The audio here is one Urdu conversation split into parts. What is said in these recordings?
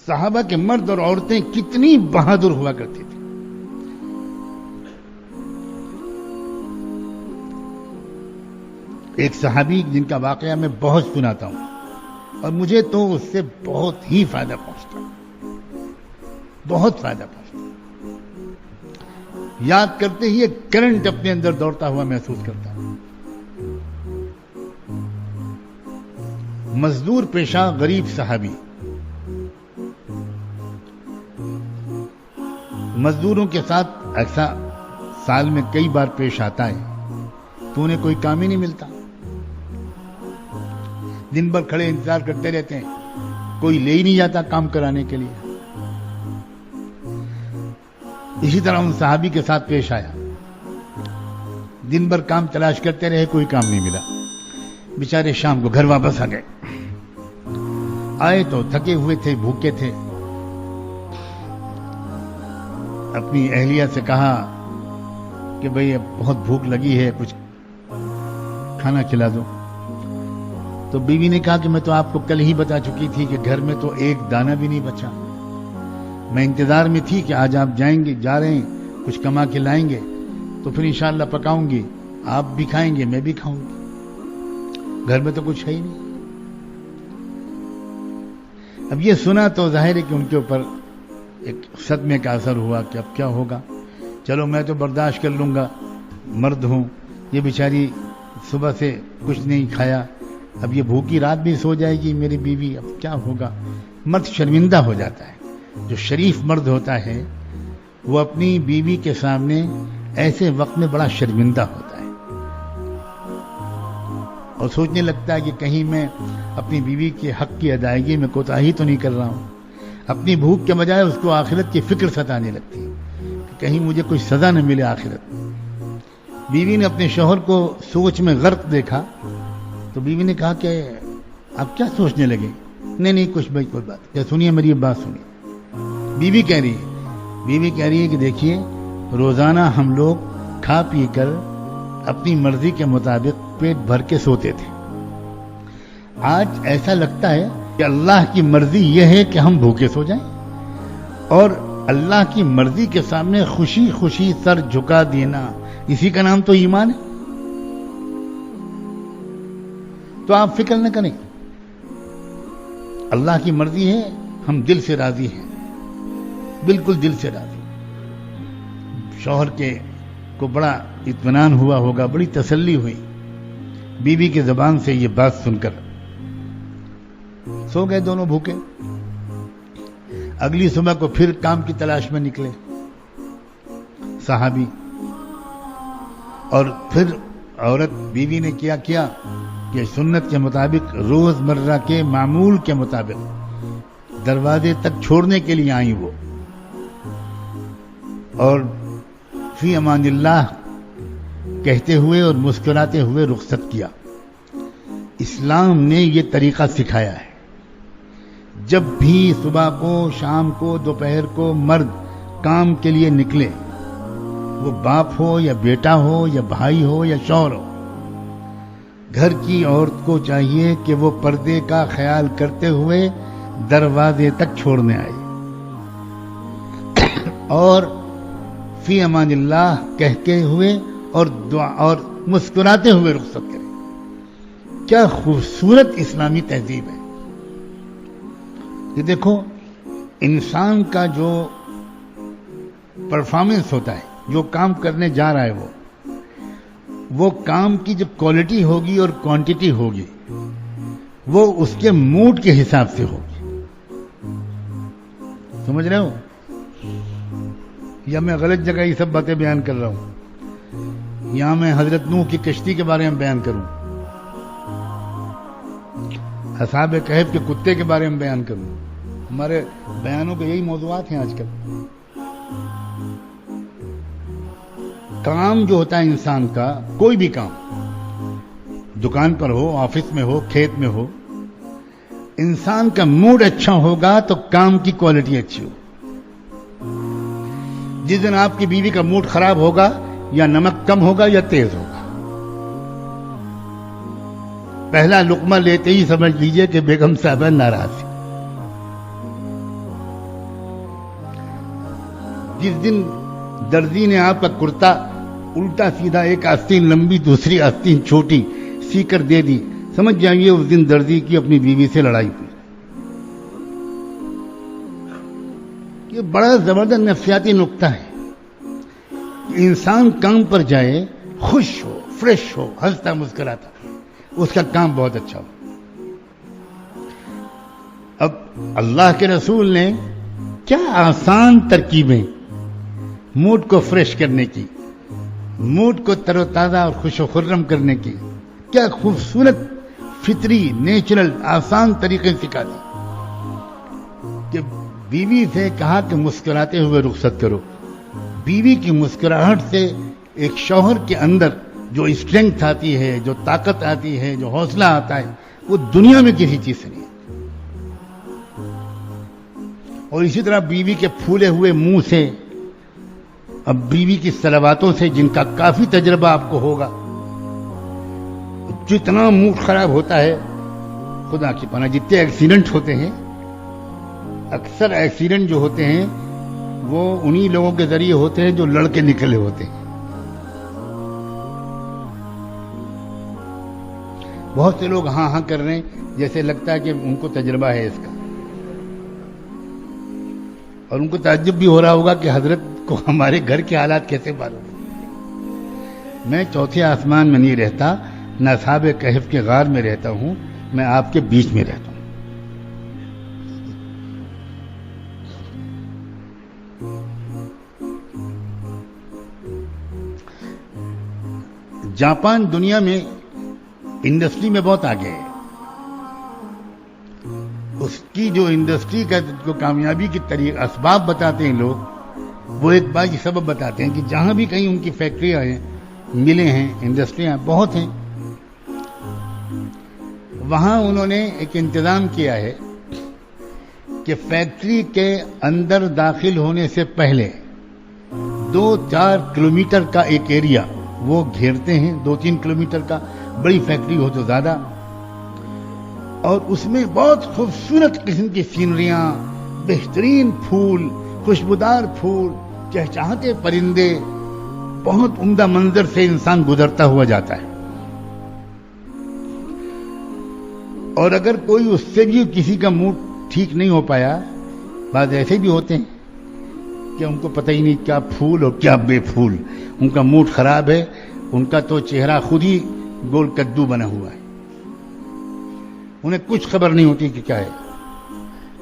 صحابہ کے مرد اور عورتیں کتنی بہادر ہوا کرتی تھی. ایک صحابی جن کا واقعہ میں بہت سناتا ہوں اور مجھے تو اس سے بہت ہی فائدہ پہنچتا، بہت فائدہ پہنچتا. یاد کرتے ہی ایک کرنٹ اپنے اندر دوڑتا ہوا محسوس کرتا ہوں. مزدور پیشہ غریب صحابی. مزدوروں کے ساتھ ایسا سال میں کئی بار پیش آتا ہے تو انہیں کوئی کام ہی نہیں ملتا. دن بھر کھڑے انتظار کرتے رہتے ہیں، کوئی لے ہی نہیں جاتا کام کرانے کے لیے. اسی طرح ان صحابی کے ساتھ پیش آیا. دن بھر کام تلاش کرتے رہے، کوئی کام نہیں ملا. بیچارے شام کو گھر واپس آ گئے. آئے تو تھکے ہوئے تھے، بھوکے تھے. اپنی اہلیہ سے کہا کہ بھئی اب بہت بھوک لگی ہے، کچھ کھانا کھلا دو. تو بیوی نے کہا کہ میں تو آپ کو کل ہی بتا چکی تھی کہ گھر میں تو ایک دانہ بھی نہیں بچا. میں انتظار میں تھی کہ آج آپ جا رہے ہیں، کچھ کما کے لائیں گے تو پھر انشاءاللہ پکاؤں گی، آپ بھی کھائیں گے، میں بھی کھاؤں گی. گھر میں تو کچھ ہے ہی نہیں. اب یہ سنا تو ظاہر ہے کہ ان کے اوپر ایک صدمے کا اثر ہوا کہ اب کیا ہوگا. چلو میں تو برداشت کر لوں گا، مرد ہوں. یہ بیچاری صبح سے کچھ نہیں کھایا، اب یہ بھوکی رات بھی سو جائے گی میری بیوی، اب کیا ہوگا. مرد شرمندہ ہو جاتا ہے. جو شریف مرد ہوتا ہے وہ اپنی بیوی کے سامنے ایسے وقت میں بڑا شرمندہ ہوتا ہے اور سوچنے لگتا ہے کہ کہیں میں اپنی بیوی کے حق کی ادائیگی میں کوتاہی تو نہیں کر رہا ہوں. اپنی بھوک کے بجائے اس کو آخرت کی فکر ستانے لگتی ہے کہ کہیں مجھے کوئی سزا نہ ملے آخرت میں. بیوی نے اپنے شوہر کو سوچ میں غرق دیکھا تو بیوی نے کہا کہ آپ کیا سوچنے لگے؟ نہیں کچھ بھائی کوئی بات. کیا سنیے میری بات سنیے. بیوی کہہ رہی ہے کہ دیکھیے روزانہ ہم لوگ کھا پی کر اپنی مرضی کے مطابق پیٹ بھر کے سوتے تھے. آج ایسا لگتا ہے کہ اللہ کی مرضی یہ ہے کہ ہم بھوکے سو جائیں، اور اللہ کی مرضی کے سامنے خوشی خوشی سر جھکا دینا، اسی کا نام تو ایمان ہے. تو آپ فکر نہ کریں، اللہ کی مرضی ہے، ہم دل سے راضی ہیں، بالکل دل سے راضی. شوہر کو بڑا اطمینان ہوا ہوگا، بڑی تسلی ہوئی بیوی کے زبان سے یہ بات سن کر. سو گئے دونوں بھوکے. اگلی صبح کو پھر کام کی تلاش میں نکلے صحابی، اور پھر عورت بیوی نے کیا کہ سنت کے مطابق روز مرہ کے معمول کے مطابق دروازے تک چھوڑنے کے لیے آئیں وہ، اور فی امان اللہ کہتے ہوئے اور مسکراتے ہوئے رخصت کیا. اسلام نے یہ طریقہ سکھایا ہے. جب بھی صبح کو، شام کو، دوپہر کو مرد کام کے لیے نکلے، وہ باپ ہو یا بیٹا ہو یا بھائی ہو یا شوہر ہو، گھر کی عورت کو چاہیے کہ وہ پردے کا خیال کرتے ہوئے دروازے تک چھوڑنے آئے اور فی امان اللہ کہتے ہوئے اور دعا اور مسکراتے ہوئے رخصت کرے. کیا خوبصورت اسلامی تہذیب ہے. یہ دیکھو، انسان کا جو پرفارمنس ہوتا ہے، جو کام کرنے جا رہا ہے، وہ کام کی جب کوالٹی ہوگی اور کوانٹٹی ہوگی، وہ اس کے موڈ کے حساب سے ہوگی. سمجھ رہے ہو یا میں غلط جگہ یہ سب باتیں بیان کر رہا ہوں؟ یہاں میں حضرت نوح کی کشتی کے بارے میں بیان کروں، اصحاب کہف کے کتے کے بارے میں بیان کروں. ہمارے بیانوں کے یہی موضوعات ہیں آج کل. کام جو ہوتا ہے انسان کا، کوئی بھی کام، دکان پر ہو، آفس میں ہو، کھیت میں ہو، انسان کا موڈ اچھا ہوگا تو کام کی کوالٹی اچھی ہوگی. جس دن آپ کی بیوی کا موڈ خراب ہوگا، یا نمک کم ہوگا یا تیز ہوگا، پہلا لقمہ لیتے ہی سمجھ لیجئے کہ بیگم صاحبہ ناراض ہے. جس دن درزی نے آپ کا کرتا الٹا سیدھا ایک آستین لمبی دوسری آستین چھوٹی سی کر دے دی، سمجھ جائیے اس دن درزی کی اپنی بیوی سے لڑائی ہوئی۔ یہ بڑا زبردست نفسیاتی نقطہ ہے۔ انسان کام پر جائے، خوش ہو، فریش ہو، ہنستا مسکراتا، اس کا کام بہت اچھا ہو۔ اب اللہ کے رسول نے کیا آسان ترکیبیں موڈ کو فریش کرنے کی، موڈ کو تر و تازہ اور خوش و خرم کرنے کی کیا خوبصورت فطری نیچرل آسان طریقے سکھا دی کہ بیوی سے کہا کہ مسکراتے ہوئے رخصت کرو۔ بیوی کی مسکراہٹ سے ایک شوہر کے اندر جو اسٹرینگتھ آتی ہے، جو طاقت آتی ہے، جو حوصلہ آتا ہے، وہ دنیا میں کسی چیز سے نہیں ہے۔ اور اسی طرح بیوی کے پھولے ہوئے منہ سے، اب بیوی کی صلواتوں سے جن کا کافی تجربہ آپ کو ہوگا، جتنا موڈ خراب ہوتا ہے، خدا کی پناہ جتنے ایکسیڈنٹ ہوتے ہیں، اکثر ایکسیڈنٹ جو ہوتے ہیں وہ انہی لوگوں کے ذریعے ہوتے ہیں جو لڑکے نکلے ہوتے ہیں۔ بہت سے لوگ ہاں ہاں کر رہے ہیں جیسے لگتا ہے کہ ان کو تجربہ ہے اس کا، اور ان کو تعجب بھی ہو رہا ہوگا کہ حضرت کو ہمارے گھر کے حالات کیسے معلوم۔ میں چوتھے آسمان میں نہیں رہتا، نہ اصحاب کہف کے غار میں رہتا ہوں، میں آپ کے بیچ میں رہتا ہوں۔ جاپان دنیا میں انڈسٹری میں بہت آگے ہے۔ اس کی جو انڈسٹری کا جو کامیابی کی طریقہ اسباب بتاتے ہیں لوگ، وہ ایک باقی سبب بتاتے ہیں کہ جہاں بھی کہیں ان کی فیکٹریاں ہیں، ملیں ہیں، انڈسٹریاں بہت ہیں، وہاں انہوں نے ایک انتظام کیا ہے کہ فیکٹری کے اندر داخل ہونے سے پہلے 2-4 کلومیٹر کا ایک ایریا وہ گھیرتے ہیں، 2-3 کلومیٹر کا، بڑی فیکٹری ہو تو زیادہ، اور اس میں بہت خوبصورت قسم کی سینریاں، بہترین پھول، خوشبودار پھول، چہچہاتے پرندے، بہت عمدہ منظر سے انسان گزرتا ہوا جاتا ہے۔ اور اگر کوئی اس سے بھی کسی کا موڈ ٹھیک نہیں ہو پایا، بعض ایسے بھی ہوتے ہیں کہ ان کو پتہ ہی نہیں کیا پھول اور کیا بے پھول، ان کا موڈ خراب ہے، ان کا تو چہرہ خود ہی گول کدو بنا ہوا ہے، انہیں کچھ خبر نہیں ہوتی کہ کیا ہے۔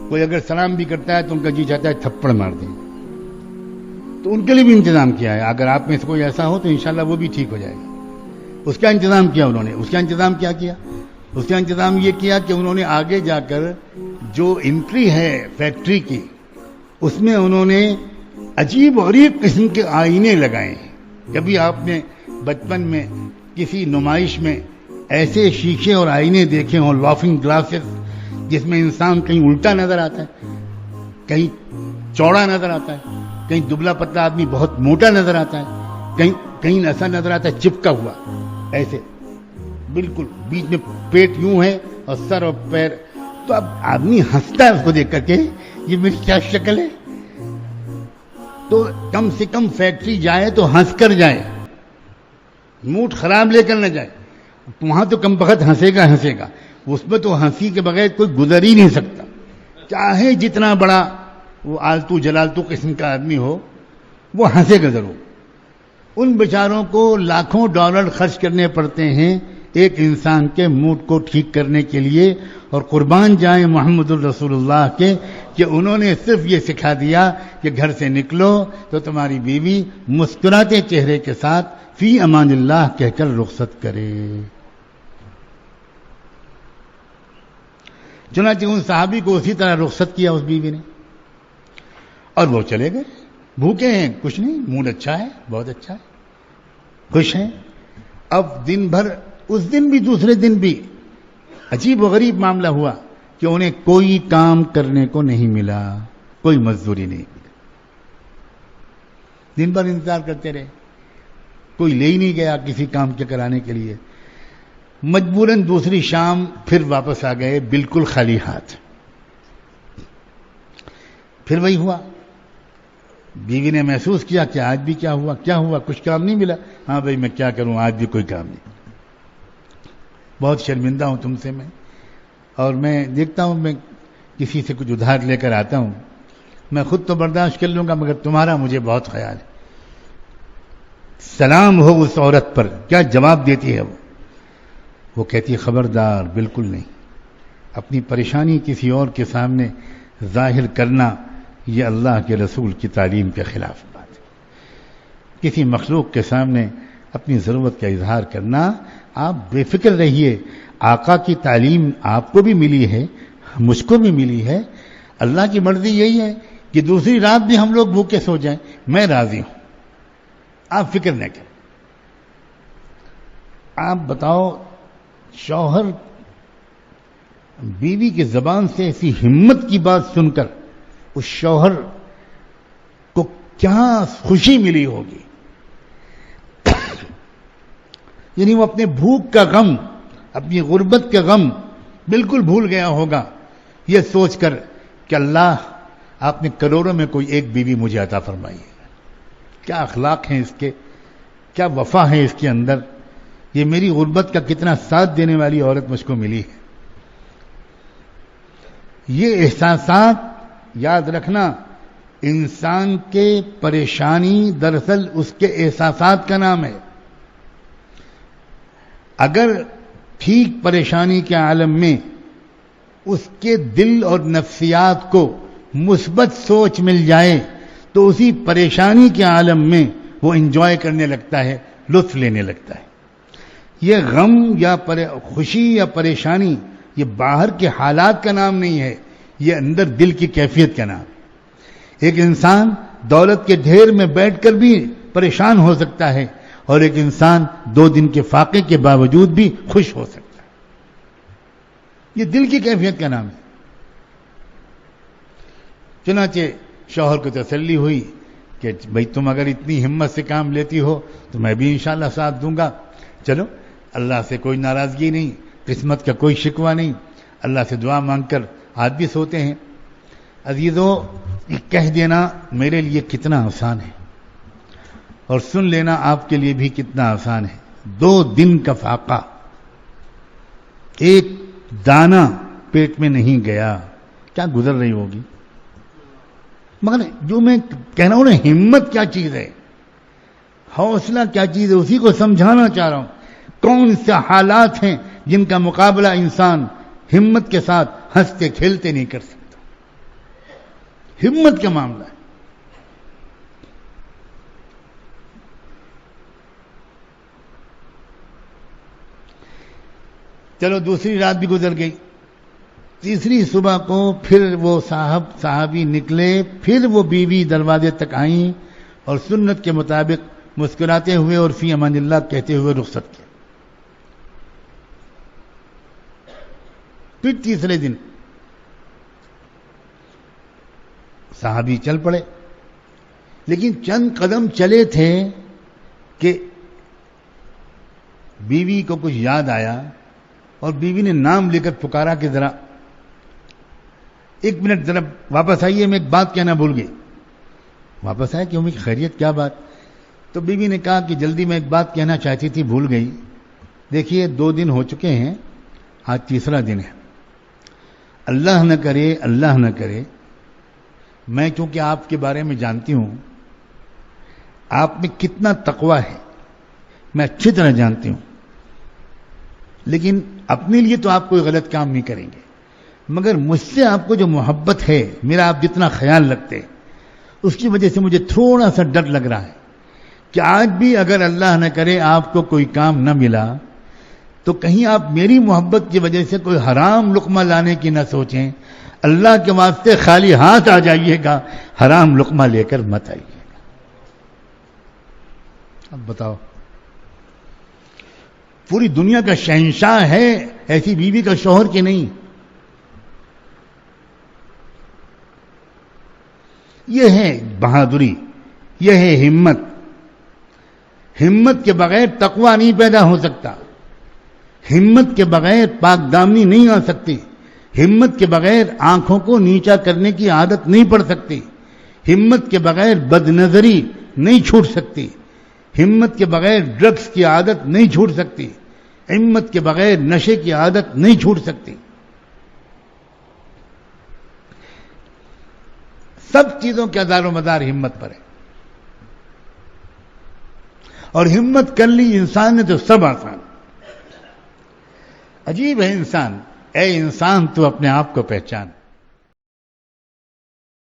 کوئی اگر سلام بھی کرتا ہے تو ان کا جی چاہتا ہے تھپڑ مار دیں۔ تو ان کے لیے بھی انتظام کیا ہے، اگر آپ میں سے کوئی ایسا ہو تو انشاءاللہ وہ بھی ٹھیک ہو جائے گا۔ اس کا انتظام کیا انہوں نے، اس کا انتظام کیا کیا؟ اس کا انتظام یہ کیا کہ انہوں نے آگے جا کر جو انٹری ہے فیکٹری کی، اس میں انہوں نے عجیب غریب قسم کے آئینے لگائے ہیں۔ کبھی آپ نے بچپن میں کسی نمائش میں ایسے شیشے اور آئینے دیکھے ہوں، لافنگ گلاسز، جس میں انسان کہیں الٹا نظر آتا ہے، کہیں چوڑا نظر آتا ہے، کہیں دبلا پتلا آدمی بہت موٹا نظر آتا ہے، کہیں ایسا نظر آتا ہے چپکا ہوا، ایسے بالکل بیچ میں پیٹ یوں ہے اور سر اور پیر، تو اب آدمی ہنستا ہے اس کو دیکھ کر کے، یہ میری کیا شکل ہے؟ تو کم سے کم فیکٹری جائے تو ہنس کر جائے، موڈ خراب لے کر نہ جائے۔ وہاں تو کم بخت ہنسے گا، اس میں تو ہنسی کے بغیر کوئی گزر ہی نہیں سکتا، چاہے جتنا بڑا وہ آلتو جلالتو قسم کا آدمی ہو، وہ ہنسے گا ضرور۔ ان بیچاروں کو لاکھوں ڈالر خرچ کرنے پڑتے ہیں ایک انسان کے موڈ کو ٹھیک کرنے کے لیے، اور قربان جائیں محمد الرسول اللہ کے کہ انہوں نے صرف یہ سکھا دیا کہ گھر سے نکلو تو تمہاری بیوی مسکراتے چہرے کے ساتھ فی امان اللہ کہہ کر رخصت کرے۔ چنانچہ ان صحابی کو اسی طرح رخصت کیا اس بیوی نے، اور وہ چلے گئے، بھوکے ہیں، کچھ نہیں، موڈ اچھا ہے، بہت اچھا ہے، خوش ہیں۔ اب دن بھر، اس دن بھی دوسرے دن بھی عجیب و غریب معاملہ ہوا کہ انہیں کوئی کام کرنے کو نہیں ملا، کوئی مزدوری نہیں ملی۔ دن بھر انتظار کرتے رہے، کوئی لے ہی نہیں گیا کسی کام کے کرانے کے لیے۔ مجبوراً دوسری شام پھر واپس آ گئے بالکل خالی ہاتھ۔ پھر وہی ہوا، بیوی نے محسوس کیا کہ آج بھی کیا ہوا, کچھ کام نہیں ملا. ہاں بھائی میں کیا کروں, آج بھی کوئی کام نہیں, بہت شرمندہ ہوں تم سے میں. اور میں دیکھتا ہوں میں کسی سے کچھ ادھار لے کر آتا ہوں, میں خود تو برداشت کر لوں گا مگر تمہارا مجھے بہت خیال ہے. سلام ہو اس عورت پر, کیا جواب دیتی ہے وہ کہتی ہے خبردار, بالکل نہیں, اپنی پریشانی کسی اور کے سامنے ظاہر کرنا یہ اللہ کے رسول کی تعلیم کے خلاف بات ہے. کسی مخلوق کے سامنے اپنی ضرورت کا اظہار کرنا, آپ بے فکر رہیے, آقا کی تعلیم آپ کو بھی ملی ہے, مجھ کو بھی ملی ہے. اللہ کی مرضی یہی ہے کہ دوسری رات بھی ہم لوگ بھوکے سو جائیں, میں راضی ہوں, آپ فکر نہ کریں. آپ بتاؤ, شوہر بیوی کی زبان سے ایسی ہمت کی بات سن کر اس شوہر کو کیا خوشی ملی ہوگی. یعنی وہ اپنے بھوک کا غم, اپنی غربت کا غم بالکل بھول گیا ہوگا, یہ سوچ کر کہ اللہ آپ نے کروڑوں میں کوئی ایک بیوی مجھے عطا فرمائی ہے. کیا اخلاق ہیں اس کے, کیا وفا ہے اس کے اندر, یہ میری غربت کا کتنا ساتھ دینے والی عورت مجھ کو ملی ہے. یہ احساسات یاد رکھنا, انسان کے پریشانی دراصل اس کے احساسات کا نام ہے. اگر ٹھیک پریشانی کے عالم میں اس کے دل اور نفسیات کو مثبت سوچ مل جائے تو اسی پریشانی کے عالم میں وہ انجوائے کرنے لگتا ہے, لطف لینے لگتا ہے. یہ غم یا خوشی یا پریشانی یہ باہر کے حالات کا نام نہیں ہے, یہ اندر دل کی کیفیت کا نام. ایک انسان دولت کے ڈھیر میں بیٹھ کر بھی پریشان ہو سکتا ہے اور ایک انسان 2 دن کے فاقے کے باوجود بھی خوش ہو سکتا ہے. یہ دل کی کیفیت کا نام ہے. چنانچہ شوہر کو تسلی ہوئی کہ بھئی تم اگر اتنی ہمت سے کام لیتی ہو تو میں بھی انشاءاللہ ساتھ دوں گا. چلو, اللہ سے کوئی ناراضگی نہیں, قسمت کا کوئی شکوہ نہیں, اللہ سے دعا مانگ کر آج بھی سوتے ہیں. عزیزو, کہہ دینا میرے لیے کتنا آسان ہے اور سن لینا آپ کے لیے بھی کتنا آسان ہے. 2 دن کا فاقہ, ایک دانہ پیٹ میں نہیں گیا, کیا گزر رہی ہوگی. مگر جو میں کہہ رہا ہوں نا, ہمت کیا چیز ہے, حوصلہ کیا چیز ہے, اسی کو سمجھانا چاہ رہا ہوں. کون سے حالات ہیں جن کا مقابلہ انسان ہمت کے ساتھ ہنستے کھیلتے نہیں کر سکتا. ہمت کا معاملہ ہے. چلو دوسری رات بھی گزر گئی. تیسری صبح کو پھر وہ صحابی نکلے, پھر وہ بیوی دروازے تک آئیں اور سنت کے مطابق مسکراتے ہوئے اور فی امان اللہ کہتے ہوئے رخصت کیا. پھر تیسرے دن صحابی چل پڑے, لیکن چند قدم چلے تھے کہ بیوی کو کچھ یاد آیا اور بیوی نے نام لے کر پکارا کہ ذرا 1 منٹ ذرا واپس آئیے, میں ایک بات کہنا بھول گئی. واپس آئے کہ امی خیریت, کیا بات. تو بیوی نے کہا کہ جلدی میں ایک بات کہنا چاہتی تھی, بھول گئی. دیکھیے 2 دن ہو چکے ہیں, آج تیسرا دن ہے. اللہ نہ کرے میں چونکہ آپ کے بارے میں جانتی ہوں, آپ میں کتنا تقوی ہے میں اچھی طرح جانتی ہوں, لیکن اپنے لیے تو آپ کوئی غلط کام نہیں کریں گے, مگر مجھ سے آپ کو جو محبت ہے, میرا آپ جتنا خیال رکھتے, اس کی وجہ سے مجھے تھوڑا سا ڈر لگ رہا ہے کہ آج بھی اگر اللہ نہ کرے آپ کو کوئی کام نہ ملا تو کہیں آپ میری محبت کی وجہ سے کوئی حرام لقمہ لانے کی نہ سوچیں. اللہ کے واسطے خالی ہاتھ آ جائیے گا, حرام لقمہ لے کر مت آئیے گا. اب بتاؤ, پوری دنیا کا شہنشاہ ہے, ایسی بیوی کا شوہر کی نہیں. یہ ہے بہادری, یہ ہے ہمت. ہمت کے بغیر تقوی نہیں پیدا ہو سکتا, ہمت کے بغیر پاک دامنی نہیں آ سکتی, ہمت کے بغیر آنکھوں کو نیچا کرنے کی عادت نہیں پڑ سکتی, ہمت کے بغیر بد نظری نہیں چھوٹ سکتی، ہمت کے بغیر ڈرگس کی عادت نہیں چھوٹ سکتی، ہمت کے بغیر نشے کی عادت نہیں چھوٹ سکتی. سب چیزوں کا دار و مدار ہمت پر ہے، اور ہمت کر لی انسان نے تو سب آسان. عجیب ہے انسان. اے انسان تو اپنے آپ کو پہچان.